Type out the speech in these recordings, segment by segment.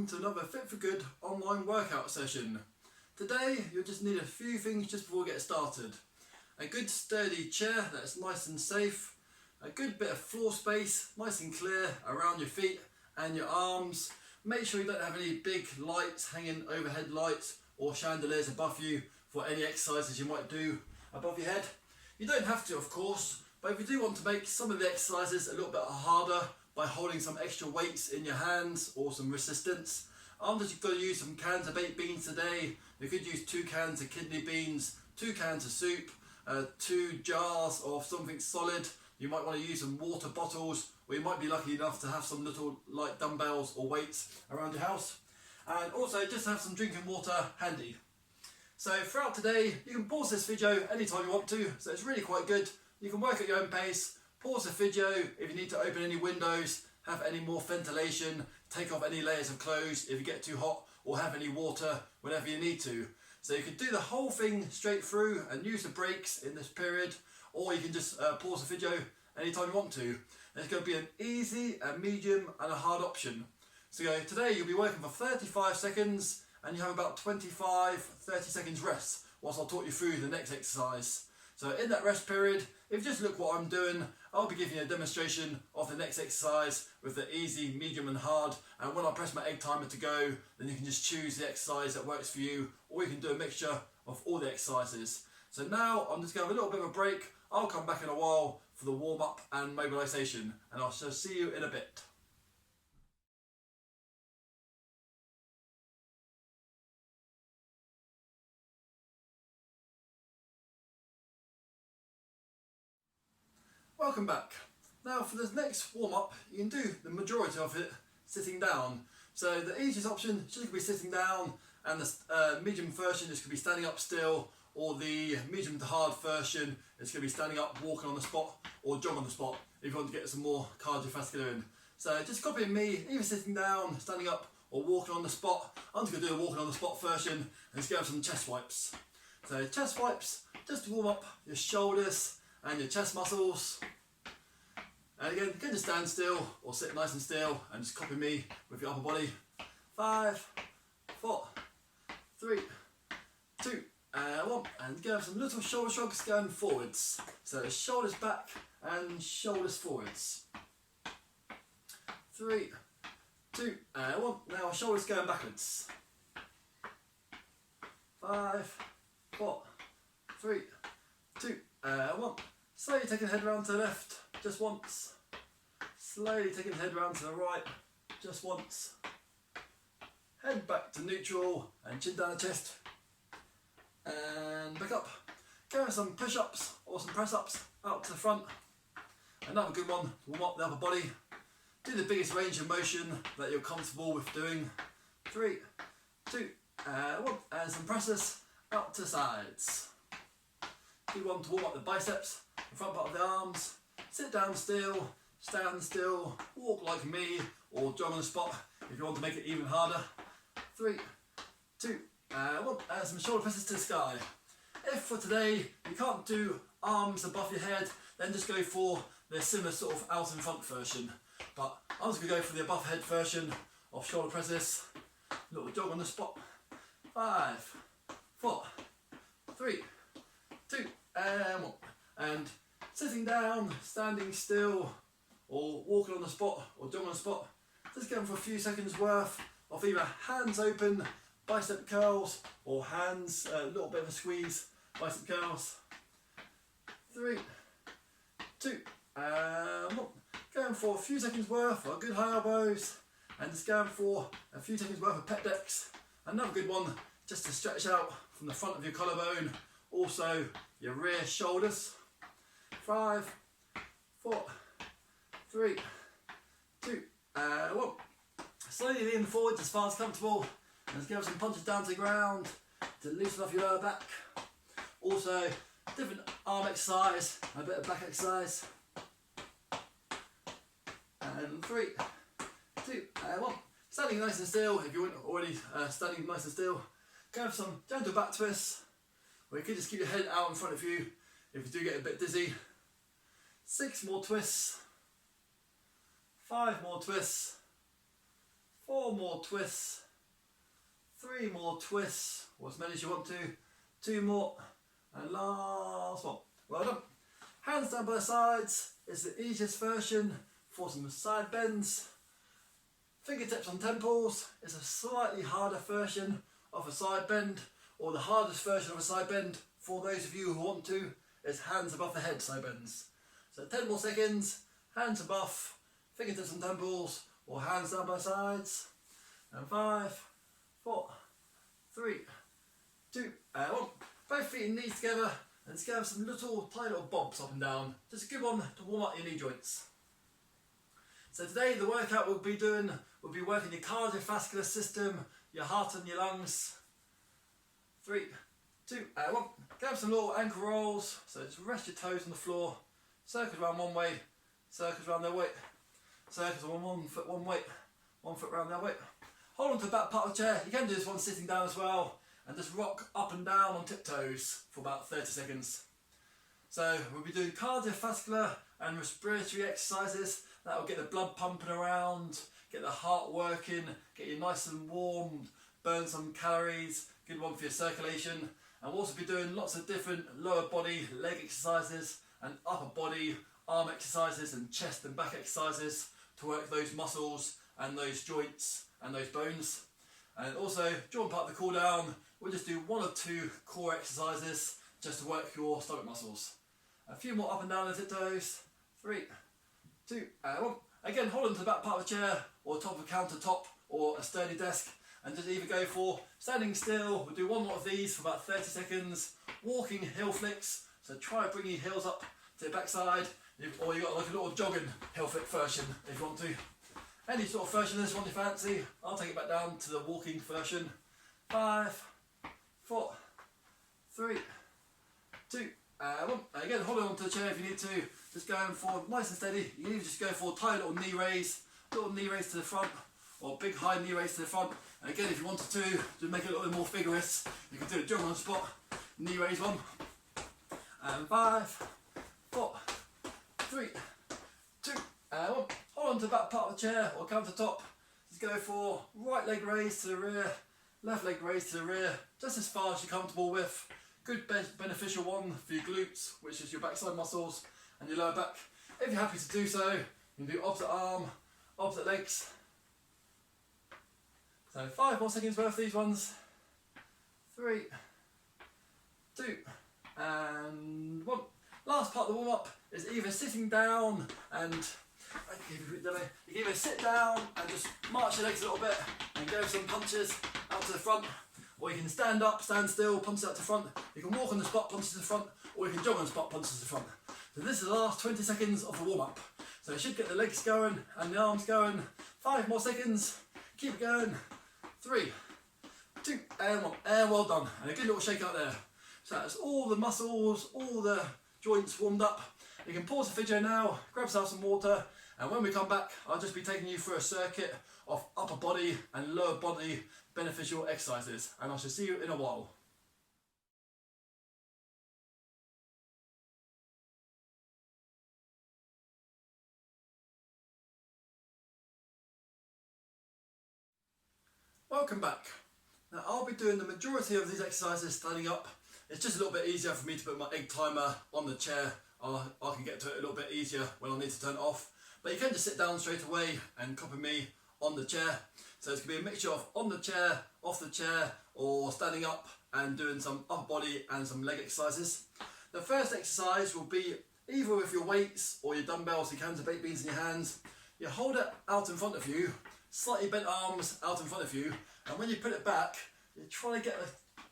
welcome to another Fit for Good online workout session. Today you'll just need a few things just before we get started. A good sturdy chair that's nice and safe, a good bit of floor space, nice and clear around your feet and your arms. Make sure you don't have any big lights hanging, overhead lights or chandeliers above you for any exercises you might do above your head. You don't have to, of course, but if you do want to make some of the exercises a little bit harder by holding some extra weights in your hands or some resistance, I'm just going to use some cans of baked beans today. You could use 2 cans of kidney beans, 2 cans of soup, 2 jars of something solid. You might want to use some water bottles, or you might be lucky enough to have some little light dumbbells or weights around your house. And also just have some drinking water handy. So throughout today, you can pause this video anytime you want to, so it's really quite good. You can work at your own pace, pause the video if you need to open any windows, have any more ventilation, take off any layers of clothes if you get too hot, or have any water whenever you need to. So you can do the whole thing straight through and use the breaks in this period, or you can just pause the video anytime you want to. And it's going to be an easy, a medium and a hard option. So today you'll be working for 35 seconds and you have about 25-30 seconds rest whilst I'll talk you through the next exercise. So in that rest period, if you just look what I'm doing, I'll be giving you a demonstration of the next exercise with the easy, medium and hard, and when I press my egg timer to go, then you can just choose the exercise that works for you, or you can do a mixture of all the exercises. So now I'm just going to have a little bit of a break. I'll come back in a while for the warm up and mobilisation, and I shall see you in a bit. Welcome back. Now for this next warm up, you can do the majority of it sitting down. So the easiest option is just going to be sitting down, and the medium version is going to be standing up still, or the medium to hard version is going to be standing up, walking on the spot, or jog on the spot if you want to get some more cardiovascular in. So just copying me, either sitting down, standing up, or walking on the spot. I'm just going to do a walking on the spot version and just go with some chest wipes. So chest wipes, just to warm up your shoulders and your chest muscles. And again, you can just stand still or sit nice and still and just copy me with your upper body. 5, 4, 3, 2, and 1. And go some little shoulder shrugs going forwards. So shoulders back and shoulders forwards. 3, 2, and 1. Now shoulders going backwards. 5, 4, 3, 2, and 1. Slowly taking the head round to the left, just once. Slowly taking the head round to the right, just once. Head back to neutral and chin down the chest. And back up. Go with some push-ups or some press-ups out to the front. Another good one to warm up the upper body. Do the biggest range of motion that you're comfortable with doing. 3, 2, 1. And some presses out to the sides. Good one to warm up the biceps, the front part of the arms. Sit down still, stand still, walk like me, or jog on the spot if you want to make it even harder. 3, 2, 1, and some shoulder presses to the sky. If for today you can't do arms above your head, then just go for the similar sort of out in front version. But I'm just going to go for the above head version of shoulder presses. Little jog on the spot. 5, 4, 3, 2, and 1. And sitting down, standing still, or walking on the spot, or jogging on the spot, just going for a few seconds worth of either hands open, bicep curls, or hands, a little bit of a squeeze, bicep curls. 3, 2, and 1. Going for a few seconds worth of good high elbows, and just going for a few seconds worth of pec decks. Another good one, just to stretch out from the front of your collarbone, also your rear shoulders. 5, 4, 3, 2, 1. Slowly lean forward as far as comfortable, and just give some punches down to the ground to loosen off your lower back. Also, different arm exercise, a bit of back exercise. And 3, 2, 1. Standing nice and still, if you weren't already standing nice and still. Go for some gentle back twists, or you could just keep your head out in front of you if you do get a bit dizzy. 6 more twists. 5 more twists. 4 more twists, 3 more twists, or as many as you want to, 2 more, and last one. Well done. Hands down by the sides is the easiest version for some side bends. Fingertips on temples is a slightly harder version of a side bend, or the hardest version of a side bend for those of you who want to is hands above the head side bends. So 10 more seconds, hands above, fingertips on temples, or hands down by sides. And 5, 4, 3, 2, and 1. Both feet and knees together, and just have some tiny little bobs up and down. Just a good one to warm up your knee joints. So today the workout we'll be working your cardiovascular system, your heart and your lungs. 3, 2, and 1. Grab some little ankle rolls, so just rest your toes on the floor. Circles around one way, circles around the other way. Circles on one foot one way, 1 foot around the other way. Hold on to the back part of the chair. You can do this one sitting down as well, and just rock up and down on tiptoes for about 30 seconds. So we'll be doing cardiovascular and respiratory exercises that will get the blood pumping around, get the heart working, get you nice and warm, burn some calories, good one for your circulation. And we'll also be doing lots of different lower body leg exercises and upper body arm exercises and chest and back exercises to work those muscles and those joints and those bones. And also, during part of the cool down, we'll just do 1 or 2 core exercises just to work your stomach muscles. A few more up and down the tiptoes. 3, 2, and 1. Again, hold on to the back part of the chair or top of a countertop or a sturdy desk, and just either go for standing still. We'll do 1 lot of these for about 30 seconds. Walking heel flicks, so try bringing your heels up to the backside, or you've got like a little jogging heel flick version if you want to. Any sort of version of this one you fancy. I'll take it back down to the walking version. 5, 4, 3, 2, and 1. And again, hold on to the chair if you need to. Just going for nice and steady. You can either just go for a tiny little knee raise to the front, or big high knee raise to the front. And again, if you wanted to make it a little bit more vigorous, you can do a jog on the spot, knee raise one. And 5, 4, 3, 2, and 1. Hold on to the back part of the chair or countertop. Just go for right leg raise to the rear, left leg raise to the rear, just as far as you're comfortable with. Good beneficial one for your glutes, which is your backside muscles, and your lower back. If you're happy to do so, you can do opposite arm, opposite legs. So 5 more seconds worth of these ones. 3, 2, and 1. Last part of the warm up is either sitting down and you can either sit down and just march your legs a little bit and go some punches out to the front, or you can stand up, stand still, punches out to the front. You can walk on the spot, punches to the front, or you can jog on the spot, punches to the front. So this is the last 20 seconds of the warm up. So you should get the legs going and the arms going. 5 more seconds. Keep it going. 3, 2, and 1. And well done. And a good little shake out there. So that's all the muscles, all the joints warmed up. You can pause the video now, grab yourself some water, and when we come back, I'll just be taking you through a circuit of upper body and lower body beneficial exercises. And I shall see you in a while. Welcome back. Now I'll be doing the majority of these exercises standing up. It's just a little bit easier for me to put my egg timer on the chair. I can get to it a little bit easier when I need to turn it off. But you can just sit down straight away and copy me on the chair. So it's going to be a mixture of on the chair, off the chair, or standing up and doing some upper body and some leg exercises. The first exercise will be either with your weights or your dumbbells and cans of baked beans in your hands. You hold it out in front of you, slightly bent arms out in front of you, and when you put it back, you try to get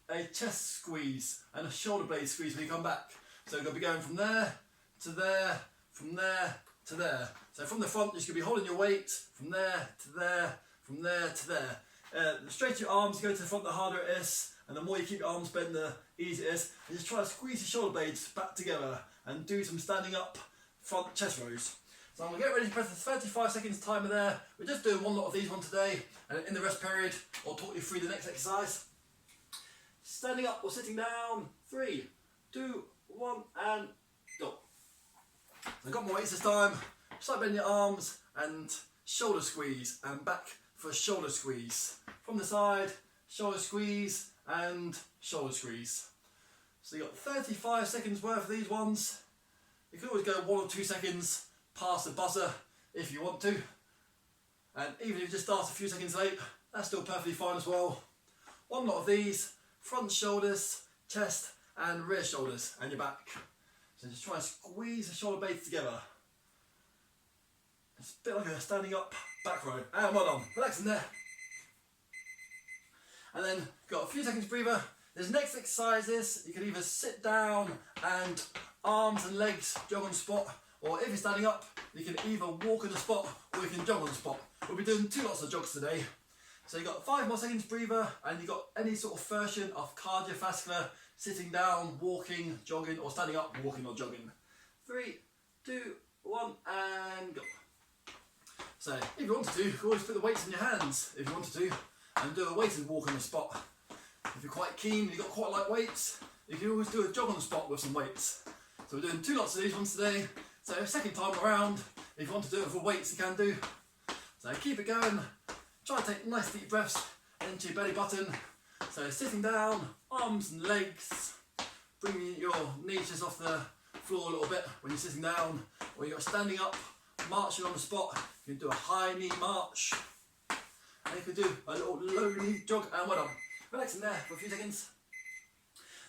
a chest squeeze and a shoulder blade squeeze when you come back. So you're going to be going from there to there, from there to there. So from the front, you're going to be holding your weight from there to there, from there to there. The straighter your arms go to the front, the harder it is, and the more you keep your arms bent, the easier it is. And just try to squeeze your shoulder blades back together and do some standing up front chest rows. So I'm going to get ready to press the 35 seconds timer there. We're just doing 1 lot of these today, and in the rest period, I'll talk you through the next exercise. Standing up or sitting down. 3, 2, 1, and go. So I've got my weights this time. Side bend your arms and shoulder squeeze, and back for a shoulder squeeze. From the side, shoulder squeeze and shoulder squeeze. So you've got 35 seconds worth of these ones. You can always go 1 or 2 seconds past the buzzer if you want to. And even if you just start a few seconds late, that's still perfectly fine as well. One lot of these, front shoulders, chest and rear shoulders and your back. So just try and squeeze the shoulder blades together. It's a bit like a standing up back row. And well done, relax in there. And then got a few seconds breather. There's next exercises, you can either sit down and arms and legs jog on the spot, or if you're standing up, you can either walk on the spot or you can jog on the spot. We'll be doing 2 lots of jogs today. So you've got 5 more seconds breather, and you've got any sort of version of cardiovascular, sitting down, walking, jogging, or standing up, walking or jogging. 3, 2, 1, and go. So if you wanted to, you can always put the weights in your hands if you wanted to, and do a weighted walk on the spot. If you're quite keen, you've got quite light weights, you can always do a jog on the spot with some weights. So we're doing 2 lots of these ones today. So second time around, if you want to do it with weights, you can do. So keep it going. Try to take nice deep breaths into your belly button. So sitting down, arms and legs, bringing your knees just off the floor a little bit when you're sitting down, or you're standing up, marching on the spot. You can do a high knee march, and you can do a little low knee jog, and well done. Relax in there for a few seconds.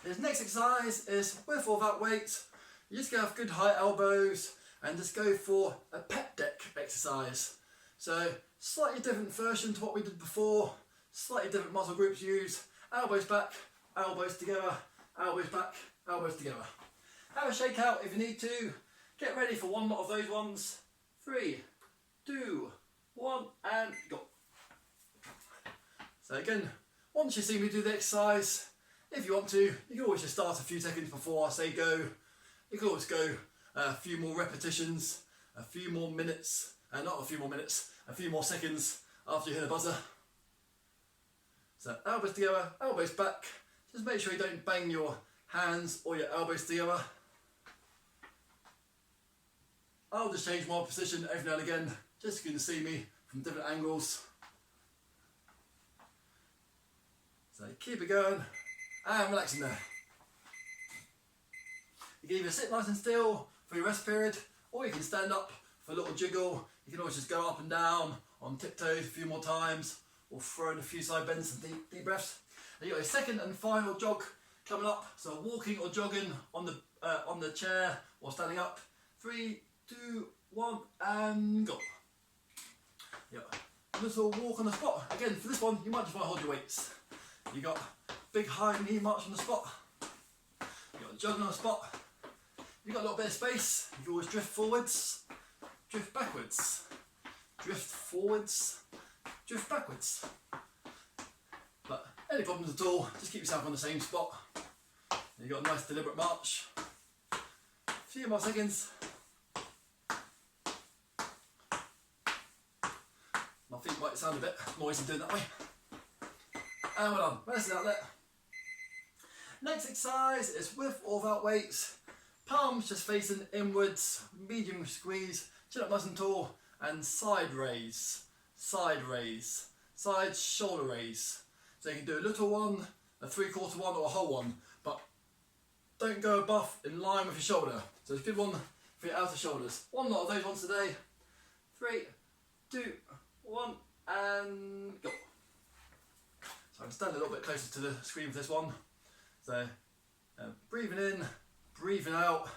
This next exercise is with or without weights. You just go have good high elbows and just go for a pec deck exercise. So slightly different version to what we did before, slightly different muscle groups used. Elbows back, elbows together, elbows back, elbows together. Have a shake out if you need to. Get ready for 1 lot of those ones. 3, 2, 1 and go. So again, once you see me do the exercise, if you want to, you can always just start a few seconds before I say go. You can always go a few more repetitions, a few more minutes, not a few more minutes, a few more seconds after you hear the buzzer. So elbows together, elbows back. Just make sure you don't bang your hands or your elbows together. I'll just change my position every now and again, just so you can see me from different angles. So keep it going and relax in there. You can either sit nice and still for your rest period, or you can stand up for a little jiggle. You can always just go up and down on tiptoes a few more times, or throw in a few side bends and deep breaths. And you've got a second and final jog coming up. So walking or jogging on the chair or standing up. 3, 2, 1 and go. Yep. Little walk on the spot. Again, for this one, you might just want to hold your weights. You got big high knee march on the spot. You got jogging on the spot. You got a little bit of space. You can always drift forwards, drift backwards, drift forwards, drift backwards. But any problems at all, just keep yourself on the same spot. You got a nice deliberate march. A few more seconds. My feet might sound a bit noisy doing that way. And we're done. Rest it out there. Next exercise is with or without weights. Palms just facing inwards, medium squeeze, chin up nice and tall, and side raise, side raise, side shoulder raise. So you can do a little one, a 3/4 one, or a whole one, but don't go above in line with your shoulder. So it's a good one for your outer shoulders. 1 lot of those ones today. 3, 2, 1, and go. So I can stand a little bit closer to the screen for this one. So breathing in, breathing out,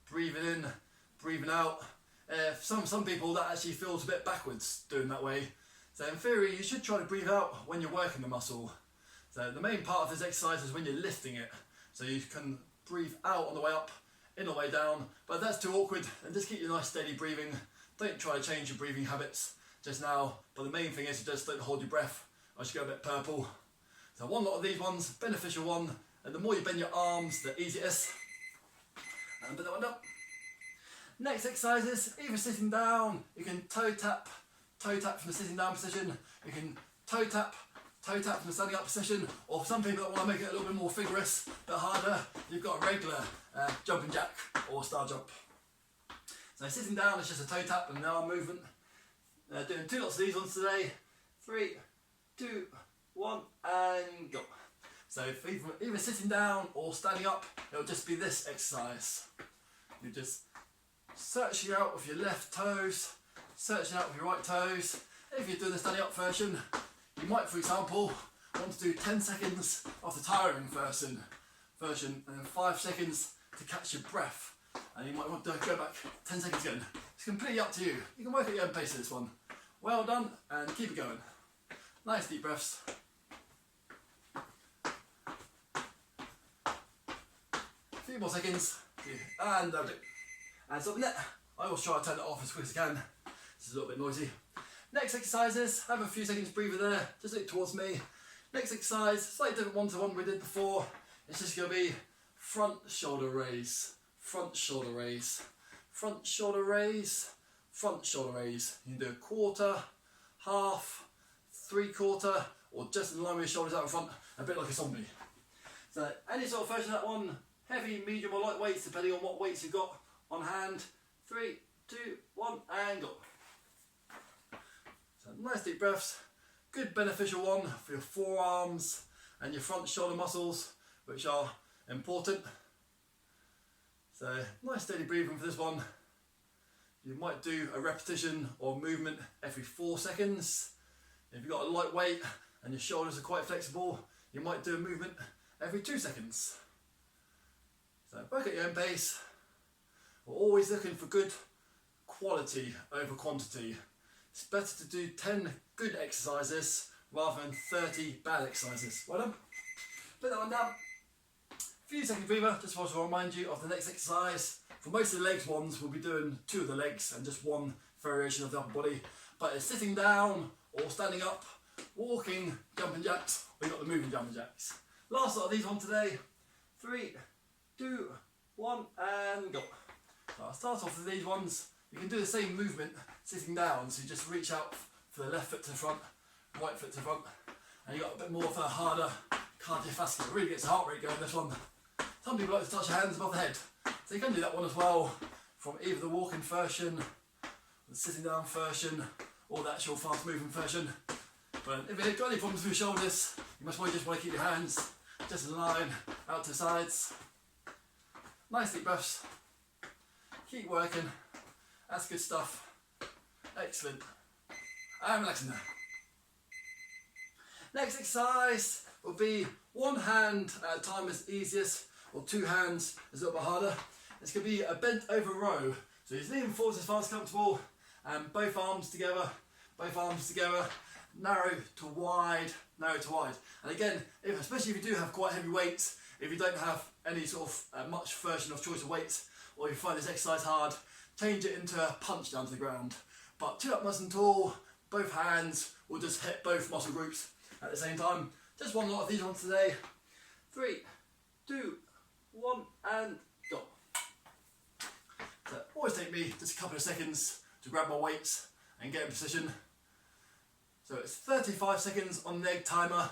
breathing in, breathing out. For some people that actually feels a bit backwards doing that way. So in theory you should try to breathe out when you're working the muscle. So the main part of this exercise is when you're lifting it. So you can breathe out on the way up, in the way down. But if that's too awkward, then just keep your nice steady breathing. Don't try to change your breathing habits just now. But the main thing is you just don't hold your breath or you go a bit purple. So 1 lot of these ones, beneficial one. And the more you bend your arms, the easier it is. And put that one up. Next exercises, either sitting down, you can toe tap from the sitting down position. You can toe tap from the standing up position. Or for some people that want to make it a little bit more vigorous, a bit harder, you've got a regular jumping jack or star jump. So sitting down is just a toe tap and an arm movement. Doing 2 lots of these ones today. 3, 2, 1, and go. So if either sitting down or standing up, it'll just be this exercise. You just searching out with your left toes, searching out with your right toes. If you're doing the standing up version, you might, for example, want to do 10 seconds of the tiring version and then 5 seconds to catch your breath. And you might want to go back 10 seconds again. It's completely up to you. You can work at your own pace with this one. Well done, and keep it going. Nice deep breaths. A few more seconds, and that'll do. And stop there. I always try to turn it off as quick as I can. This is a little bit noisy. Next exercises, have a few seconds breather there, just look towards me. Next exercise, slightly different one to one we did before. It's just going to be front shoulder raise, front shoulder raise, front shoulder raise, front shoulder raise. You can do a quarter, half, 3/4, or just in line with your shoulders out in front, a bit like a zombie. So any sort of version of that one, heavy, medium or light weights, depending on what weights you've got on hand. 3, 2, 1, and go. So nice deep breaths. Good beneficial one for your forearms and your front shoulder muscles, which are important. So nice steady breathing for this one. You might do a repetition or movement every 4 seconds. If you've got a light weight and your shoulders are quite flexible, you might do a movement every 2 seconds. So work at your own pace. We're always looking for good quality over quantity. It's better to do 10 good exercises rather than 30 bad exercises. Well done. Put that one down. A few seconds breather, just want to remind you of the next exercise. For most of the legs ones, we'll be doing 2 of the legs and just 1 variation of the upper body. But it's sitting down or standing up, walking, jumping jacks, or you've got the moving jumping jacks. Last lot of these on today. 3, 2, 1, and go. So I'll start off with these ones. You can do the same movement sitting down, so you just reach out for the left foot to the front, right foot to the front, and you got a bit more of a harder cardiovascular. It really gets the heart rate going, this one. Some people like to touch your hands above the head, so you can do that one as well, from either the walking version, the sitting down version, or the actual fast moving version. But if you've got any problems with your shoulders, you must just want to keep your hands just in line, out to the sides. Nice deep breaths. Keep working. That's good stuff. Excellent. And relaxing there. Next exercise will be 1 hand at a time is easiest, or 2 hands is a little bit harder. It's going to be a bent over row. So you're leaning forwards as far as comfortable, and both arms together, narrow to wide, narrow to wide. And again, especially if you do have quite heavy weights, if you don't have any sort of much version of choice of weights, or you find this exercise hard, change it into a punch down to the ground. But 2 up nice and tall, both hands will just hit both muscle groups at the same time. Just 1 lot of these ones today. 3, 2, 1, and go. So always take me just a couple of seconds to grab my weights and get in position. So it's 35 seconds on the egg timer.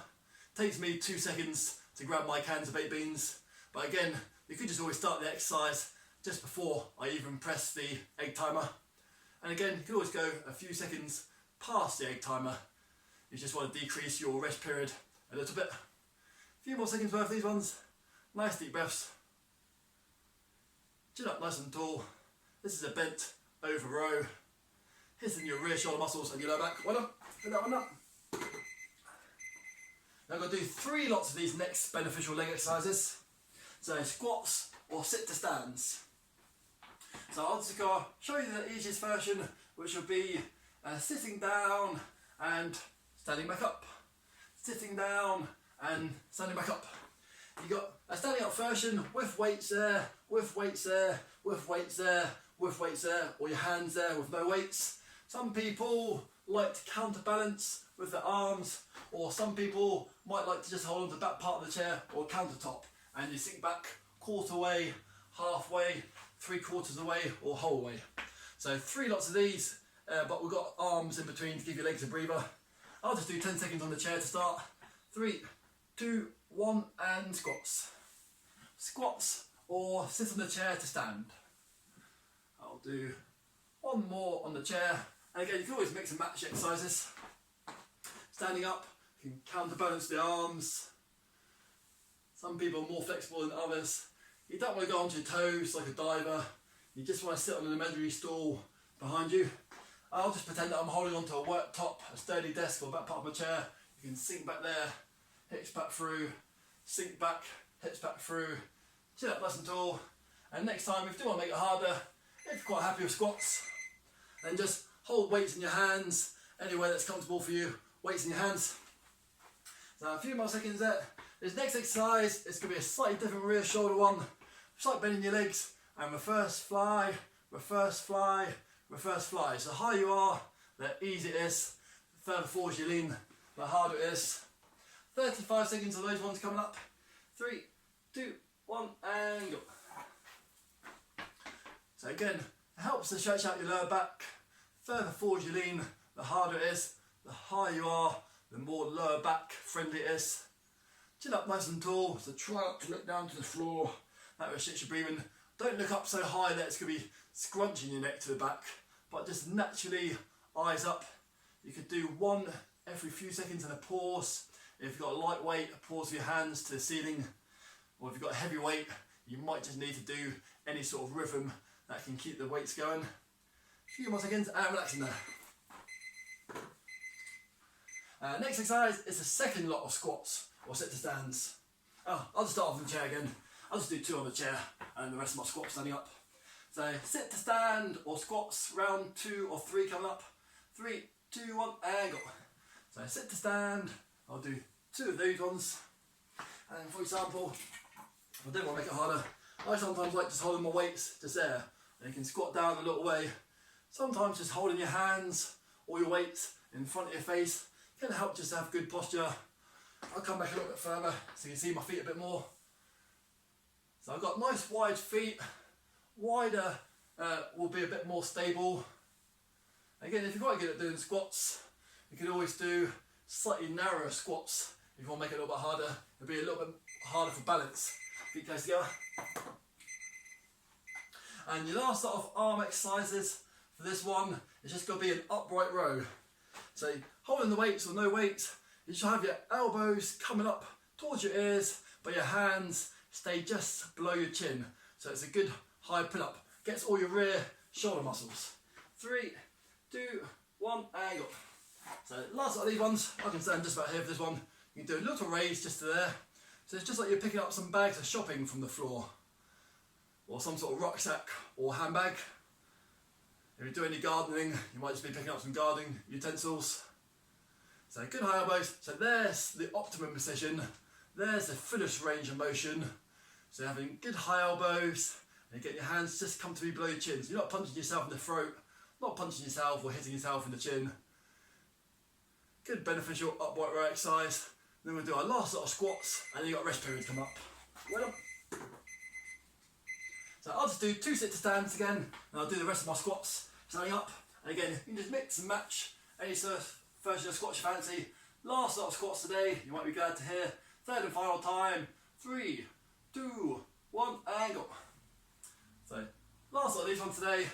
Takes me 2 seconds to grab my cans of baked beans. But again, you could just always start the exercise just before I even press the egg timer. And again, you can always go a few seconds past the egg timer. You just want to decrease your rest period a little bit. A few more seconds worth of these ones. Nice deep breaths. Chin up nice and tall. This is a bent over row. Hitting your rear shoulder muscles and your lower back. Well done. Put that one up. Now I'm going to do 3 lots of these next beneficial leg exercises. So squats or sit to stands. So I'll just go show you the easiest version, which will be sitting down and standing back up. Sitting down and standing back up. You got a standing up version with weights there, with weights there, with weights there, with weights there, or your hands there with no weights. Some people like to counterbalance with their arms, or some people might like to just hold on to the back part of the chair or countertop, and you sink back quarter way, halfway, 3/4 away, or whole way. So 3 lots of these, but we've got arms in between to give your legs a breather. I'll just do 10 seconds on the chair to start. 3, 2, 1, and squats. Squats or sit on the chair to stand. I'll do 1 more on the chair. And again, you can always mix and match exercises. Standing up, you can counterbalance the arms. Some people are more flexible than others. You don't want to go onto your toes like a diver. You just want to sit on an imaginary stool behind you. I'll just pretend that I'm holding onto a worktop, a sturdy desk or back part of my chair. You can sink back there, hips back through, sink back, hips back through, chin up nice and tall. And next time, if you do want to make it harder, if you're quite happy with squats, then just hold weights in your hands, anywhere that's comfortable for you, weights in your hands. So a few more seconds there. This next exercise is going to be a slightly different rear shoulder one. Just like bending your legs and reverse fly, reverse fly, reverse fly. So the higher you are, the easier it is. The further forward you lean, the harder it is. 35 seconds of those ones coming up. 3, 2, 1 and go. So again, it helps to stretch out your lower back. The further forward you lean, the harder it is. The higher you are, the more lower back friendly it is. Chin up nice and tall, so try not to look down to the floor. That restricts your breathing. Don't look up so high that it's going to be scrunching your neck to the back, but just naturally eyes up. You could do one every few seconds and a pause. If you've got a light weight, a pause with your hands to the ceiling, or if you've got a heavy weight, you might just need to do any sort of rhythm that can keep the weights going. A few more seconds and relaxing there. Next exercise is the second lot of squats or sit to stands. I'll just start off in the chair again. I'll just do 2 on the chair and the rest of my squats standing up. So sit to stand or squats, round 2 or 3 coming up. 3, 2, 1 and go. So sit to stand, I'll do 2 of those ones. And for example, if I don't want to make it harder, I sometimes like just holding my weights just there. And you can squat down a little way. Sometimes just holding your hands or your weights in front of your face can help just to have good posture. I'll come back a little bit further so you can see my feet a bit more. So I've got nice wide feet. Wider will be a bit more stable. Again, if you're quite good at doing squats, you can always do slightly narrower squats. If you want to make it a little bit harder, it'll be a little bit harder for balance. Feet close together. And your last sort of arm exercises for this one is just going to be an upright row. So holding the weights or no weights, you should have your elbows coming up towards your ears, but your hands stay just below your chin. So it's a good high pull-up. Gets all your rear shoulder muscles. 3, 2, 1 and go. So last of these ones, I can stand just about here for this one. You can do a little raise just to there. So it's just like you're picking up some bags of shopping from the floor, or some sort of rucksack or handbag. If you do any gardening, you might just be picking up some gardening utensils. So good high elbows. So there's the optimum position. There's the fullest range of motion. So having good high elbows and getting your hands just comfortably below your chin. So you're not punching yourself in the throat, not punching yourself or hitting yourself in the chin. Good beneficial upright row exercise. Then we'll do our last lot of squats and then you've got rest periods come up. Well done. So I'll just do 2 sit to stands again and I'll do the rest of my squats standing up. And again, you can just mix and match any sort of version of squats you fancy. Last lot of squats today, you might be glad to hear. Third and final time. 3, 2, 1 and go. So last lot of these ones today.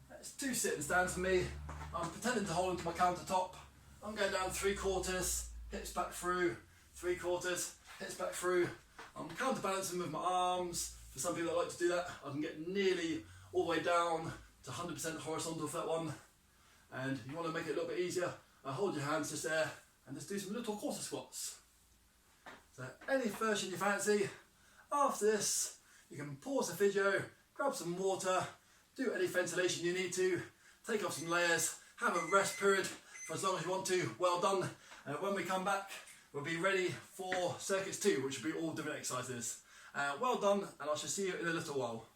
That's 2 sit and stands for me. I'm pretending to hold onto my countertop. I'm going down 3/4, hips back through, 3/4, hips back through. I'm counterbalancing with my arms. For some people that like to do that, I can get nearly all the way down to 100% horizontal for that one. And you want to make it a little bit easier, hold your hands just there and just do some little quarter squats. So any version you fancy. After this, you can pause the video, grab some water, do any ventilation you need to, take off some layers, have a rest period for as long as you want to. Well done. When we come back, we'll be ready for circuits 2, which will be all different exercises. Well done, and I shall see you in a little while.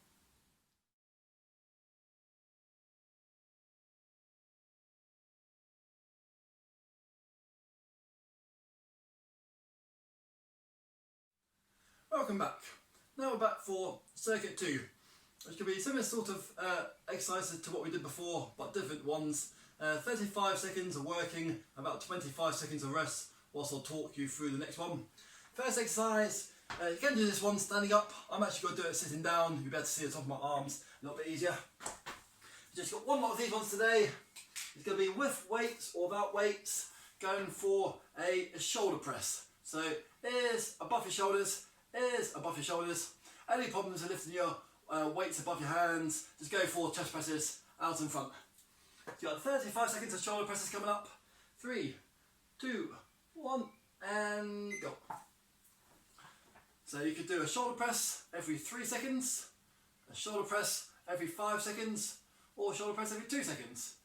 Welcome back. Now we're back for circuit 2, which could be similar sort of exercises to what we did before, but different ones. 35 seconds of working, about 25 seconds of rest, whilst I'll talk you through the next one. First exercise, you can do this one standing up. I'm actually going to do it sitting down. You'll be able to see the top of my arms a little bit easier. Just got one lot of these ones today. It's going to be with weights or without weights. going for a shoulder press. So ears above your shoulders, ears above your shoulders. Any problems with lifting your weights above your hands, just go for chest presses out in front. You've got 35 seconds of shoulder presses coming up. 3, 2, 1, and go. So you could do a shoulder press every 3 seconds, a shoulder press every 5 seconds, or a shoulder press every 2 seconds.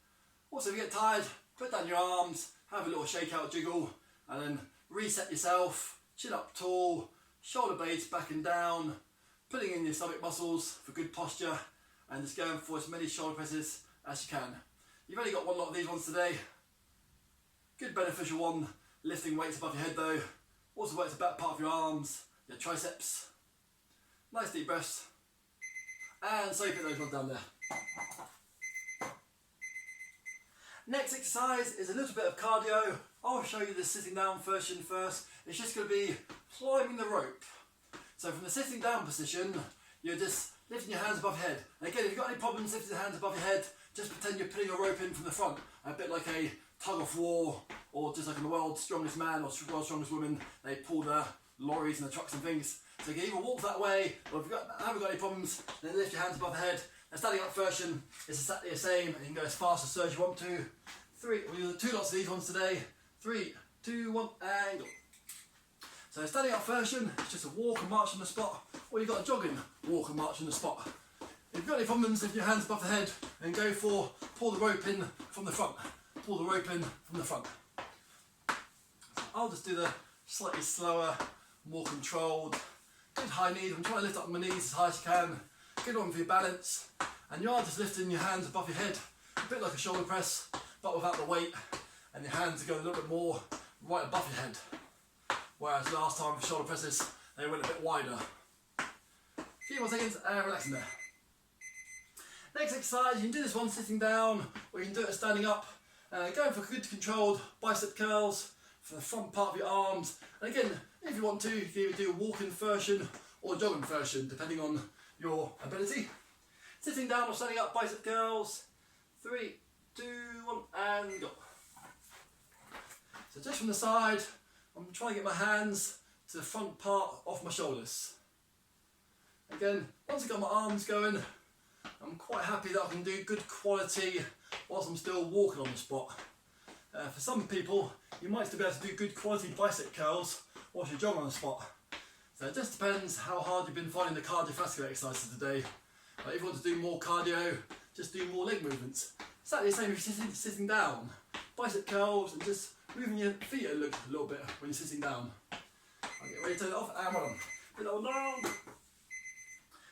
Also, if you get tired, put down your arms, have a little shake out jiggle, and then reset yourself, chin up tall, shoulder blades back and down, putting in your stomach muscles for good posture, and just going for as many shoulder presses as you can. You've only got one lot of these ones today. Good beneficial one, lifting weights above your head though. Also works the back part of your arms, your triceps. Nice deep breaths. And so you put those ones down there. Next exercise is a little bit of cardio. I'll show you the sitting down version first. It's just going to be climbing the rope. So from the sitting down position, you're just lifting your hands above your head. And again, if you've got any problems lifting your hands above your head, just pretend you're putting a rope in from the front. A bit like a tug of war, or just like in the world's strongest man or world's strongest woman, they pull the lorries and the trucks and things. So you can either walk that way, or if you haven't got any problems, then lift your hands above the head. The standing up version is exactly the same, and you can go as fast as you want to. We'll do 2 lots of these ones today. 3, 2, 1, and go. So standing up version is just a walk and march on the spot, or you've got a jogging walk and march on the spot. If you've got any problems, lift your hands above the head and go for pull the rope in from the front. Pull the rope in from the front. So I'll just do the slightly slower, more controlled. Good high knees. I'm trying to lift up my knees as high as you can. Good one for your balance. And you are just lifting your hands above your head. A bit like a shoulder press, but without the weight. And your hands are going a little bit more right above your head. Whereas last time for shoulder presses, they went a bit wider. A few more seconds and relaxing there. Next exercise, you can do this one sitting down, or you can do it standing up. Going for good controlled bicep curls for the front part of your arms. And again, if you want to, you can either do a walking version or a jogging version, depending on your ability. Sitting down or standing up bicep curls. 3, 2, 1, and go. So just from the side, I'm trying to get my hands to the front part of my shoulders. Again, once I've got my arms going, I'm quite happy that I can do good quality whilst I'm still walking on the spot. For some people, you might still be able to do good quality bicep curls whilst you're jogging on the spot. So it just depends how hard you've been finding the cardiovascular exercises today. If you want to do more cardio, just do more leg movements. Exactly the same if you're sitting down. Bicep curls and just moving your feet a little bit when you're sitting down. I'll get ready to turn it off and on. Put that one down.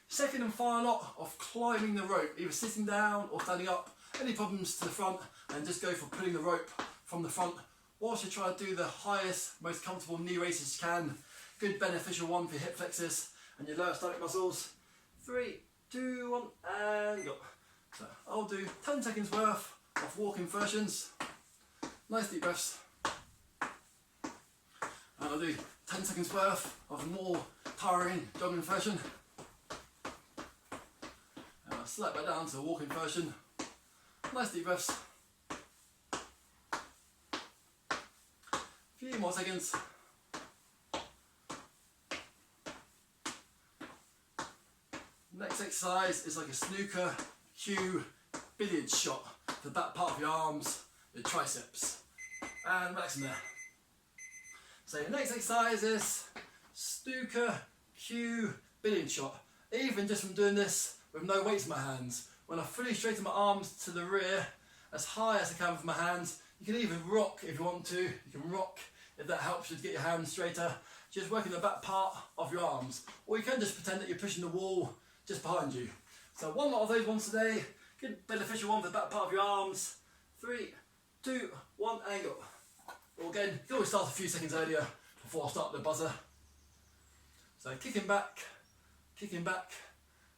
Second and final lot of climbing the rope, either sitting down or standing up. Any problems to the front, and just go for pulling the rope from the front whilst you try to do the highest, most comfortable knee raises you can. Good beneficial one for your hip flexors and your lower stomach muscles. 3, 2, 1, and go. So I'll do 10 seconds worth of walking versions. Nice deep breaths. And I'll do 10 seconds worth of more tiring jogging version. And I'll slide back down to a walking version. Nice deep breaths. Few more seconds. Next exercise is like a snooker cue billiard shot. The back part of your arms, your triceps. And relax in there. So your next exercise is snooker cue billiard shot. Even just from doing this with no weights in my hands. When I fully straighten my arms to the rear, as high as I can with my hands. You can even rock if you want to. You can rock if that helps you to get your hands straighter. Just working the back part of your arms. Or you can just pretend that you're pushing the wall just behind you. So one lot of those ones today. Good beneficial one for the back part of your arms. 3, 2, 1, and go. Or again, you can always start a few seconds earlier before I start the buzzer. So kicking back.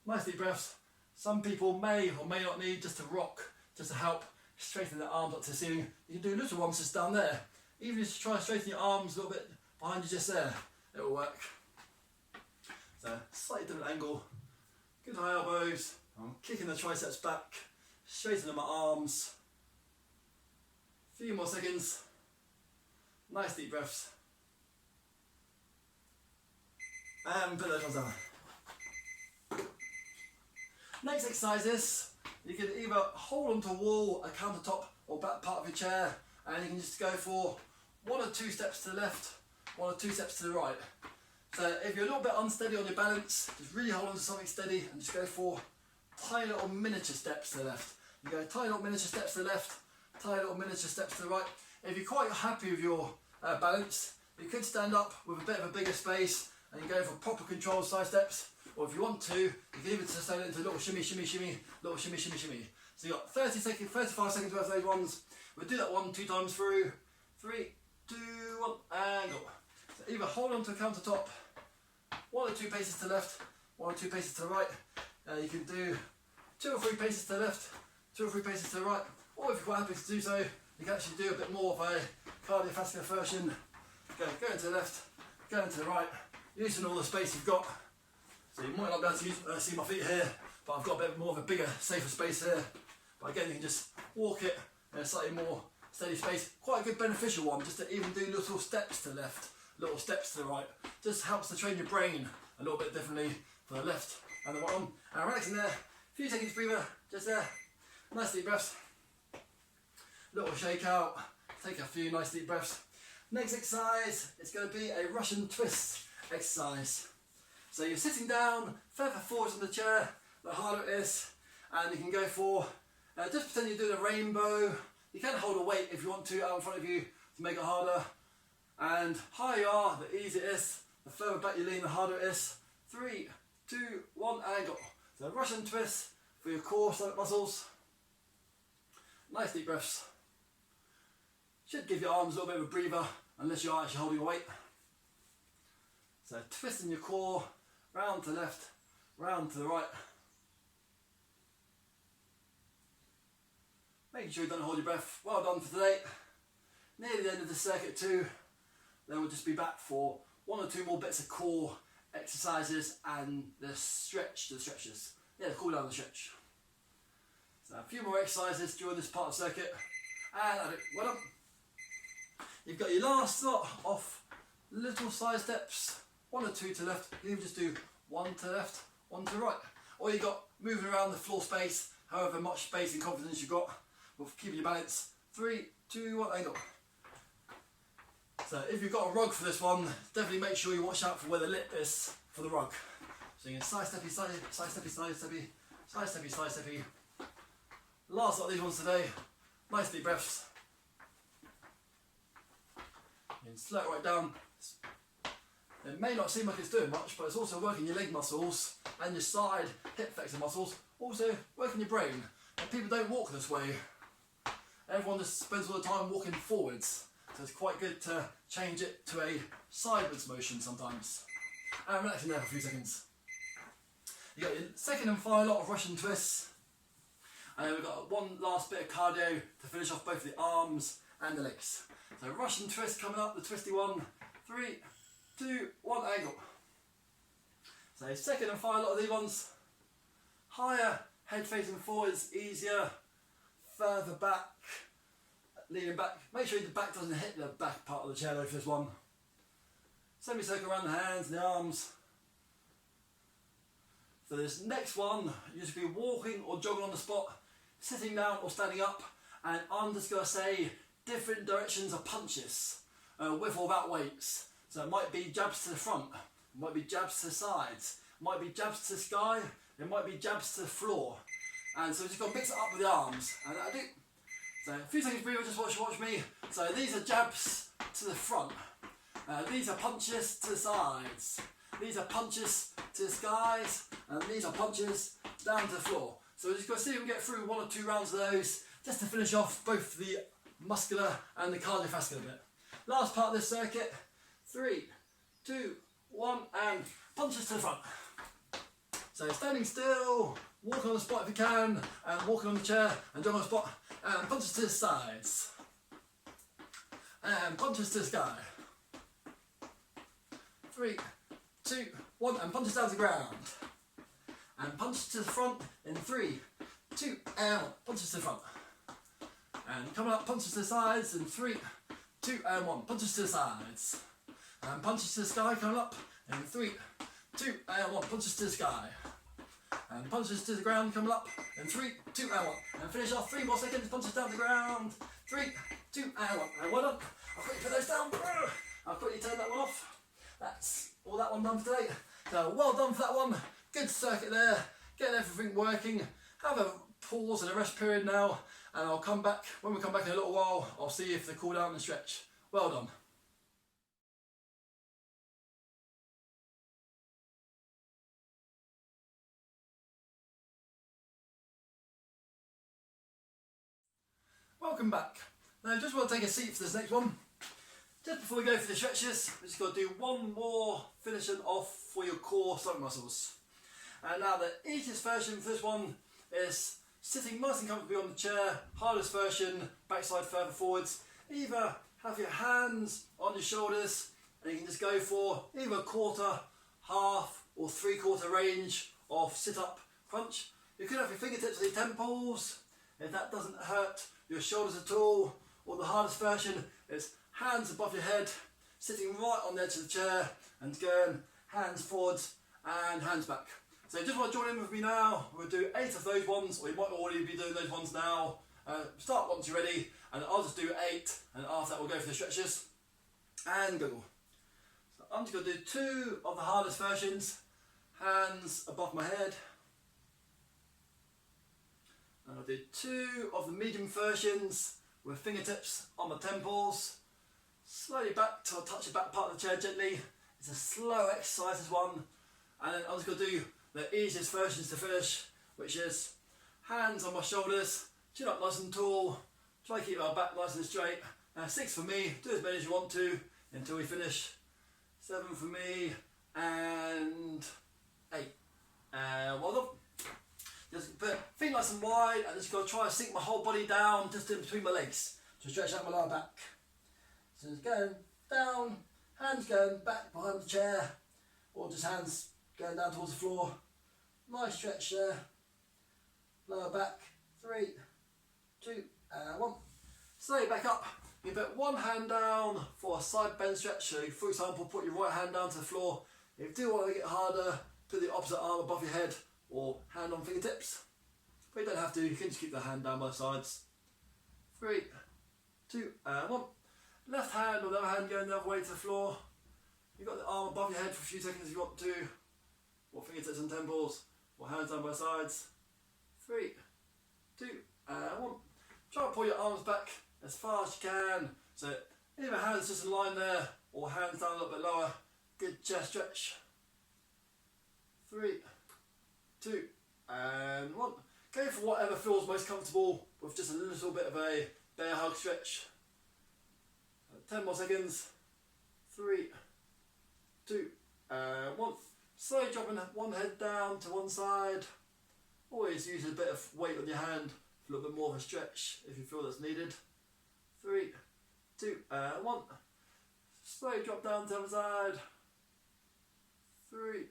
Nice deep breaths. Some people may or may not need just to rock, just to help straighten their arms up to the ceiling. You can do little ones just down there. Even just try to straighten your arms a little bit behind you just there. It will work. So slightly different angle. Good high elbows. I'm kicking the triceps back, straightening my arms. A few more seconds. Nice deep breaths. And put those ones down. Next exercise is, you can either hold onto a wall, a countertop, or back part of your chair, and you can just go for 1 or 2 steps to the left, 1 or 2 steps to the right. So if you're a little bit unsteady on your balance, just really hold on to something steady and just go for tiny little miniature steps to the left. You go tiny little miniature steps to the left, tiny little miniature steps to the right. If you're quite happy with your balance, you could stand up with a bit of a bigger space and you go for proper controlled side steps. Or if you want to, you can even just turn it into a little shimmy, shimmy, shimmy, little shimmy, shimmy, shimmy. So you've got 35 seconds worth of those ones. We'll do that 1, 2 times through. 3, 2, 1, and go. So either hold on to a countertop, 1 or 2 paces to the left, 1 or 2 paces to the right. You can do 2 or 3 paces to the left, 2 or 3 paces to the right. Or if you're quite happy to do so, you can actually do a bit more of a cardiovascular version. Go into the left, go into the right, using all the space you've got. So you might not be able to see my feet here, but I've got a bit more of a bigger, safer space here. But again, you can just walk it in a slightly more steady space. Quite a good beneficial one, just to even do little steps to the left, little steps to the right. Just helps to train your brain a little bit differently for the left and the right arm. And relaxing there, a few seconds breather, just there. Nice deep breaths. Little shake out, take a few nice deep breaths. Next exercise, it's going to be a Russian twist exercise. So you're sitting down, further forwards on the chair, the harder it is, and you can go for, just pretend you're doing a rainbow. You can hold a weight if you want to out in front of you to make it harder. And higher you are, the easier it is. The further back you lean, the harder it is. 3, 2, 1, and go. So Russian twist for your core, stomach muscles. Nice deep breaths. Should give your arms a little bit of a breather, unless you're actually holding a weight. So twisting your core, round to the left, round to the right. Making sure you don't hold your breath. Well done for today. Nearly the end of the circuit too. Then we'll just be back for 1 or 2 more bits of core exercises and the stretches. Yeah, the cool down the stretch. So a few more exercises during this part of the circuit. And well done. You've got your last lot of little side steps. 1 or 2 to the left. You can even just do 1 to the left, 1 to the right. Or you've got moving around the floor space, however much space and confidence you've got, with keeping your balance. 3, 2, 1, and go. So if you've got a rug for this one, definitely make sure you watch out for where the lip is for the rug. So you can side steppy, side steppy, side steppy, side steppy, side steppy. Last lot of these ones today. Nice deep breaths. You can slow it right down. It may not seem like it's doing much, but it's also working your leg muscles and your side hip flexor muscles, also working your brain. And people don't walk this way. Everyone just spends all the time walking forwards. So it's quite good to change it to a sideways motion sometimes. And relaxing there for a few seconds. You got your second and final lot of Russian twists. And then we've got 1 last bit of cardio to finish off both the arms and the legs. So Russian twist coming up, the twisty one. 3, 2, 1, angle. So second and final lot of these ones. Higher, head facing forwards, easier. Further back, leaning back. Make sure the back doesn't hit the back part of the chair though for this one. Semicircle around the hands and the arms. For this next one, you just be walking or jogging on the spot, sitting down or standing up, and I'm just going to say different directions of punches, with or without weights. So it might be jabs to the front, it might be jabs to the sides, it might be jabs to the sky, it might be jabs to the floor. And so we're just going to mix it up with the arms. And I do. So a few seconds breathe, just watch me. So these are jabs to the front. These are punches to the sides. These are punches to the skies. And these are punches down to the floor. So we're just going to see if we can get through 1 or 2 rounds of those, just to finish off both the muscular and the cardiovascular bit. Last part of this circuit. 3, 2, 1, and punches to the front. So standing still, walking on the spot if you can, and walking on the chair, and jump on the spot, and punches to the sides. And punches to the sky. 3, 2, 1, and punches down to the ground. And punches to the front in 3, 2, and punches to the front. And coming up, punches to the sides in 3, 2 and 1. Punches to the sides. And punches to the sky coming up. In 3, 2 and 1. Punches to the sky. And punches to the ground coming up. In 3, 2 and 1. And finish off 3 more seconds. Punches down the ground. 3, 2 and 1. And well done. I'll quickly put those down. I'll quickly turn that one off. That's all that one done for today. So well done for that one. Good circuit there. Getting everything working. Have a pause and a rest period now. And I'll come back. When we come back in a little while, I'll see if they cool down and stretch. Well done. Welcome back. Now just want to take a seat for this next one. Just before we go for the stretches, we just got to do one more finishing off for your core stomach muscles. And now the easiest version for this one is sitting nice and comfortably on the chair. Hardest version, backside further forwards. Either have your hands on your shoulders and you can just go for either a quarter, half or 3/4 range of sit up crunch. You could have your fingertips at your temples if that doesn't hurt your shoulders at all. Or the hardest version is hands above your head, sitting right on the edge of the chair and going hands forwards and hands back. So you just want to join in with me now. We'll do 8 of those ones, or you might already be doing those ones now. Start once you're ready, and I'll just do 8, and after that we'll go for the stretches. And go. So I'm just going to do 2 of the hardest versions, hands above my head. And I'll do 2 of the medium versions with fingertips on my temples. Slowly back till I touch the back part of the chair gently. It's a slow exercise, this one. And then I'm just going to do the easiest versions to finish, which is hands on my shoulders, chin up nice and tall, try to keep our back nice and straight. 6 for me, do as many as you want to until we finish. 7 for me, and 8. And well done. Just put feet nice and wide, and just got to try to sink my whole body down just in between my legs to stretch out my lower back. So it's going down, hands going back behind the chair, or just hands going down towards the floor. Nice stretch there. Lower back. 3, 2, and 1. Slowly back up. You put one hand down for a side bend stretch. So for example, put your right hand down to the floor. If you do want to get harder, put the opposite arm above your head or hand on fingertips. But you don't have to, you can just keep the hand down both sides. 3, 2, and 1. Left hand or the other hand going the other way to the floor. You've got the arm above your head for a few seconds if you want to. Or fingertips and temples, or hands down both sides. 3, 2, and 1. Try to pull your arms back as far as you can. So either hands just in line there, or hands down a little bit lower. Good chest stretch. 3, 2, and 1. Go for whatever feels most comfortable with just a little bit of a bear hug stretch. 10 more seconds. 3, 2, and 1. Slowly dropping one head down to one side. Always use a bit of weight on your hand for a little bit more of a stretch if you feel that's needed. 3, 2, and 1. Slowly drop down to the other side. 3,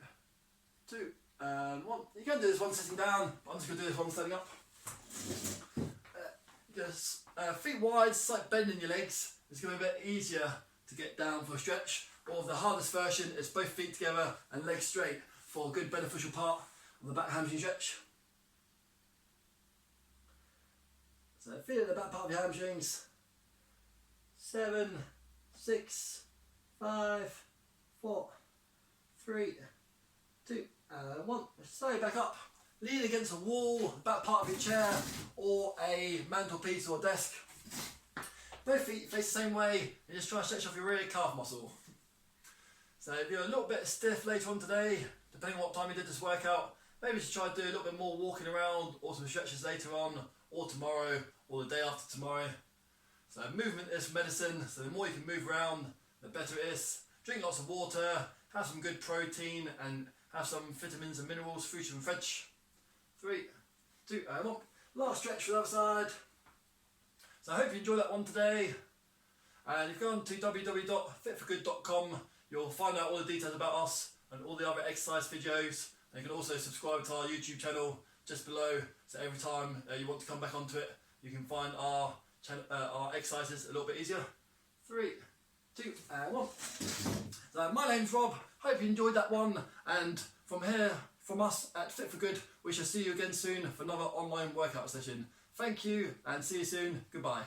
2, and 1. You can do this one sitting down, but I'm just going to do this one standing up. Just feet wide, slight bend in your legs. It's going to be a bit easier to get down for a stretch. Or the hardest version is both feet together and legs straight for a good beneficial part of the back hamstring stretch. So feel the back part of your hamstrings. 7, 6, 5, 4, 3, 2, and 1. Slowly back up. Lean against a wall, back part of your chair, or a mantelpiece or desk. Both feet face the same way, and just try to stretch off your rear calf muscle. So if you're a little bit stiff later on today, depending on what time you did this workout, maybe just try to do a little bit more walking around or some stretches later on, or tomorrow, or the day after tomorrow. So movement is medicine, so the more you can move around, the better it is. Drink lots of water, have some good protein, and have some vitamins and minerals, fruit and veg. 3, 2, and 1. Last stretch for the other side. So I hope you enjoyed that one today. And if you go on to www.fitforgood.com, you'll find out all the details about us and all the other exercise videos. And you can also subscribe to our YouTube channel just below, so every time you want to come back onto it, you can find our exercises a little bit easier. 3, 2 and 1. So my name's Rob, hope you enjoyed that one, and from here, from us at Fit for Good, we shall see you again soon for another online workout session. Thank you and see you soon. Goodbye.